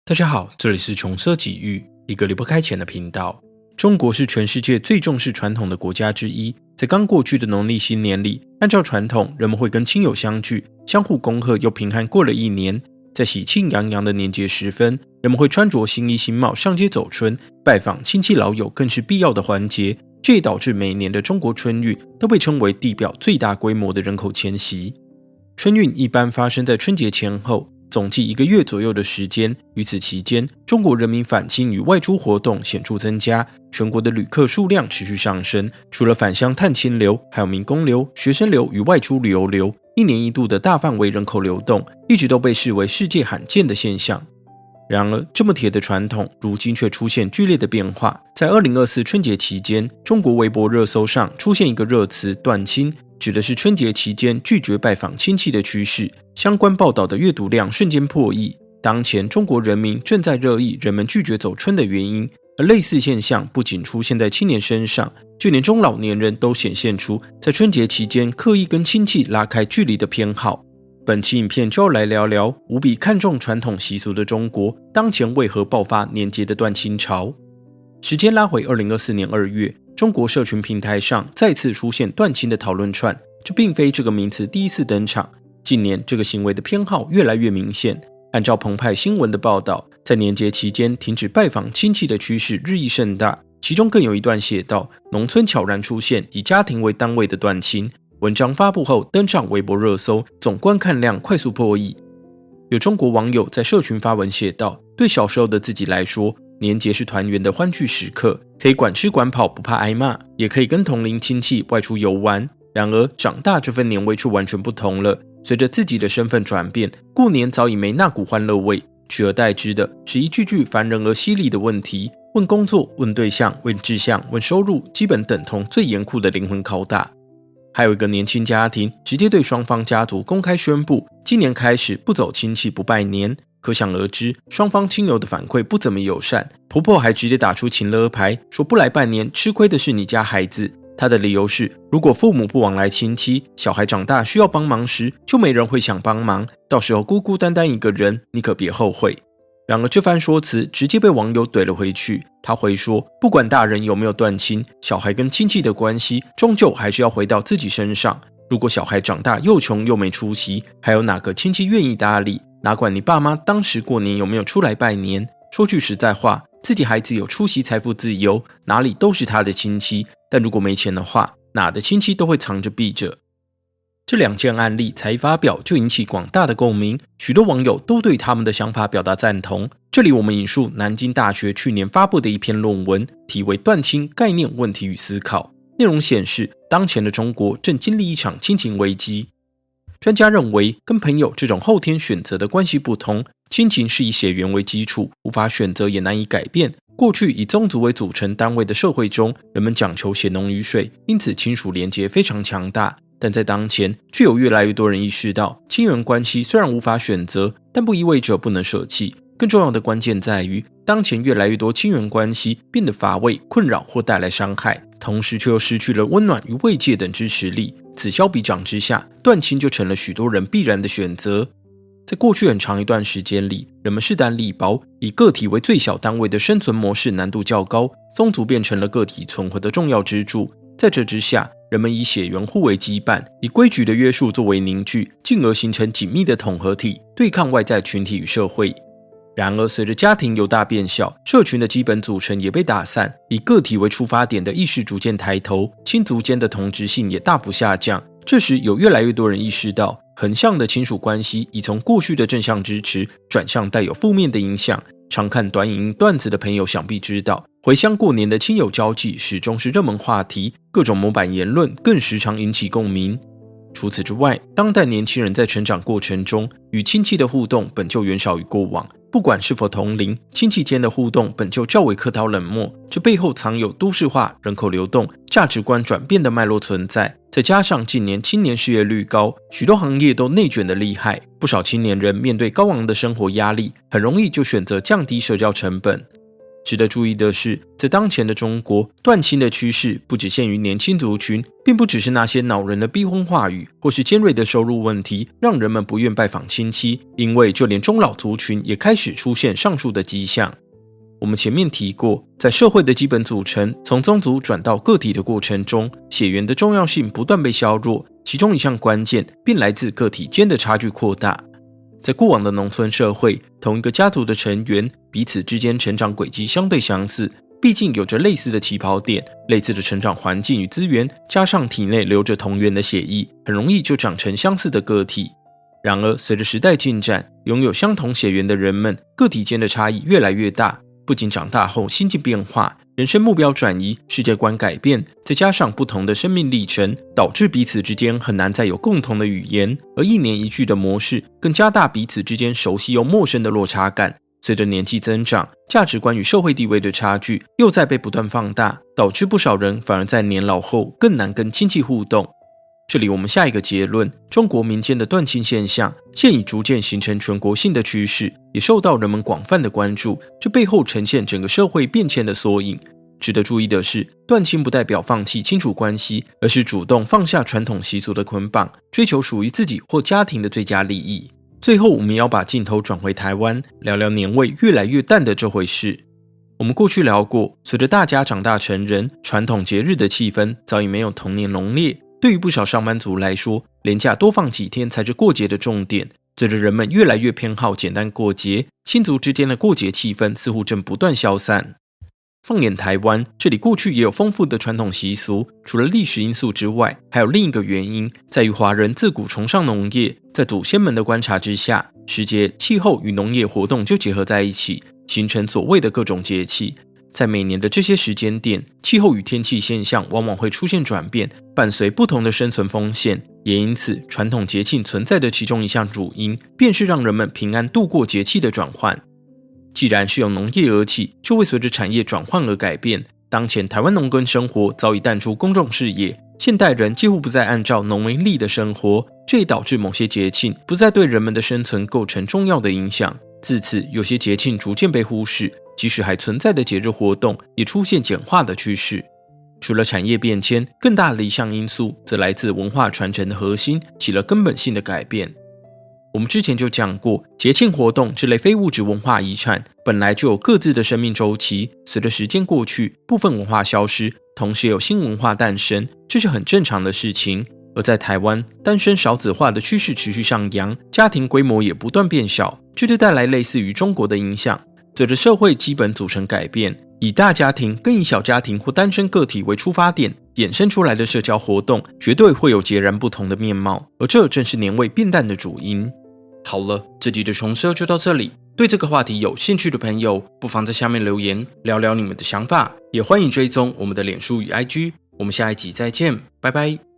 大家好，这里是穷奢极欲，一个离不开钱的频道。中国是全世界最重视传统的国家之一，在刚过去的农历新年里，按照传统，人们会跟亲友相聚，相互恭贺又平安过了一年。在喜庆洋洋的年节时分，人们会穿着新衣新帽上街走春，拜访亲戚老友更是必要的环节。这也导致每年的中国春运都被称为地表最大规模的人口迁徙。春运一般发生在春节前后，总计1个月左右的时间。于此期间，中国人民返亲与外出活动显著增加，全国的旅客数量持续上升。除了返乡探亲流，还有民工流、学生流与外出旅游流，一年一度的大范围人口流动，一直都被视为世界罕见的现象。然而，这么铁的传统，如今却出现剧烈的变化。在2024春节期间，中国微博热搜上出现一个热词"断亲"，指的是春节期间拒绝拜访亲戚的趋势。相关报道的阅读量瞬间破亿。当前中国人民正在热议人们拒绝走春的原因，而类似现象不仅出现在青年身上，就连中老年人都显现出在春节期间刻意跟亲戚拉开距离的偏好。本期影片就要来聊聊无比看重传统习俗的中国，当前为何爆发年节的断亲潮。时间拉回2024年2月，中国社群平台上再次出现断亲的讨论串，这并非这个名词第一次登场。近年这个行为的偏好越来越明显。按照澎湃新闻的报道，在年节期间停止拜访亲戚的趋势日益盛大，其中更有一段写道，农村悄然出现以家庭为单位的断亲。文章发布后登上微博热搜，总观看量快速破亿。有中国网友在社群发文写道，对小时候的自己来说，年节是团圆的欢聚时刻，可以管吃管跑不怕挨骂，也可以跟同龄亲戚外出游玩。然而长大这份年味却完全不同了，随着自己的身份转变，过年早已没那股欢乐味，取而代之的是一句句烦人而犀利的问题，问工作、问对象、问志向、问收入，基本等同最严酷的灵魂拷打。还有一个年轻家庭直接对双方家族公开宣布，今年开始不走亲戚不拜年。可想而知，双方亲友的反馈不怎么友善，婆婆还直接打出情勒牌，说不来拜年，吃亏的是你家孩子。她的理由是，如果父母不往来亲戚，小孩长大需要帮忙时，就没人会想帮忙，到时候孤孤单单一个人，你可别后悔。然而这番说辞直接被网友怼了回去，他回说，不管大人有没有断亲，小孩跟亲戚的关系终究还是要回到自己身上。如果小孩长大又穷又没出息，还有哪个亲戚愿意搭理？哪管你爸妈当时过年有没有出来拜年？说句实在话，自己孩子有出息财富自由，哪里都是他的亲戚，但如果没钱的话，哪的亲戚都会藏着避着。这2件案例才一发表就引起广大的共鸣，许多网友都对他们的想法表达赞同。这里我们引述南京大学去年发布的一篇论文，题为《断亲概念问题与思考》，内容显示，当前的中国正经历一场亲情危机。专家认为，跟朋友这种后天选择的关系不同，亲情是以血缘为基础，无法选择也难以改变。过去以宗族为组成单位的社会中，人们讲求血浓于水，因此亲属连结非常强大。但在当前，却有越来越多人意识到，亲缘关系虽然无法选择，但不意味着不能舍弃。更重要的关键在于，当前越来越多亲缘关系变得乏味、困扰或带来伤害，同时却又失去了温暖与慰藉等支持力。此消彼长之下，断亲就成了许多人必然的选择。在过去很长一段时间里，人们势单力薄，以个体为最小单位的生存模式难度较高，宗族变成了个体存活的重要支柱。在这之下，人们以血缘互为羁绊，以规矩的约束作为凝聚，进而形成紧密的统合体，对抗外在群体与社会。然而，随着家庭由大变小，社群的基本组成也被打散，以个体为出发点的意识逐渐抬头，亲族间的同质性也大幅下降。这时，有越来越多人意识到，横向的亲属关系已从过去的正向支持，转向带有负面的影响。常看短影音段子的朋友想必知道，回乡过年的亲友交际始终是热门话题，各种模板言论更时常引起共鸣。除此之外，当代年轻人在成长过程中，与亲戚的互动本就远少于过往，不管是否同龄，亲戚间的互动本就较为客套冷漠，这背后藏有都市化、人口流动、价值观转变的脉络存在。再加上近年青年失业率高，许多行业都内卷的厉害，不少青年人面对高昂的生活压力，很容易就选择降低社交成本。值得注意的是，在当前的中国，断亲的趋势不只限于年轻族群，并不只是那些恼人的逼婚话语或是尖锐的收入问题让人们不愿拜访亲戚，因为就连中老族群也开始出现上述的迹象。我们前面提过，在社会的基本组成从宗族转到个体的过程中，血缘的重要性不断被削弱，其中一项关键便来自个体间的差距扩大。在过往的农村社会，同一个家族的成员彼此之间成长轨迹相对相似，毕竟有着类似的起跑点、类似的成长环境与资源，加上体内流着同源的血液，很容易就长成相似的个体。然而，随着时代进展，拥有相同血缘的人们，个体间的差异越来越大，不仅长大后心境变化，人生目标转移、世界观改变，再加上不同的生命历程，导致彼此之间很难再有共同的语言，而一年一聚的模式更加大彼此之间熟悉又陌生的落差感。随着年纪增长，价值观与社会地位的差距又在被不断放大，导致不少人反而在年老后更难跟亲戚互动。这里我们下一个结论，中国民间的断亲现象现已逐渐形成全国性的趋势，也受到人们广泛的关注，这背后呈现整个社会变迁的缩影。值得注意的是，断亲不代表放弃亲属关系，而是主动放下传统习俗的捆绑，追求属于自己或家庭的最佳利益。最后，我们要把镜头转回台湾，聊聊年味越来越淡的这回事。我们过去聊过，随着大家长大成人，传统节日的气氛早已没有童年浓烈。对于不少上班族来说，连假多放几天才是过节的重点。随着人们越来越偏好简单过节，亲族之间的过节气氛似乎正不断消散。放眼台湾，这里过去也有丰富的传统习俗，除了历史因素之外，还有另一个原因，在于华人自古崇尚农业，在祖先们的观察之下，时节、气候与农业活动就结合在一起，形成所谓的各种节气。在每年的这些时间点，气候与天气现象往往会出现转变，伴随不同的生存风险，也因此传统节庆存在的其中一项主因，便是让人们平安度过节气的转换。既然是由农业而起，就会随着产业转换而改变。当前台湾农耕生活早已淡出公众视野，现代人几乎不再按照农为利的生活，这也导致某些节庆不再对人们的生存构成重要的影响。自此，有些节庆逐渐被忽视，即使还存在的节日活动也出现简化的趋势。除了产业变迁，更大的一项因素则来自文化传承的核心起了根本性的改变。我们之前就讲过，节庆活动这类非物质文化遗产本来就有各自的生命周期，随着时间过去，部分文化消失，同时也有新文化诞生，这是很正常的事情。而在台湾，单身少子化的趋势持续上扬，家庭规模也不断变小，这就带来类似于中国的影响。随着社会基本组成改变，以大家庭跟以小家庭或单身个体为出发点，衍生出来的社交活动绝对会有截然不同的面貌，而这正是年味变淡的主因。好了，这集的重奢就到这里。对这个话题有兴趣的朋友，不妨在下面留言聊聊你们的想法，也欢迎追踪我们的脸书与 IG。我们下一集再见，拜拜。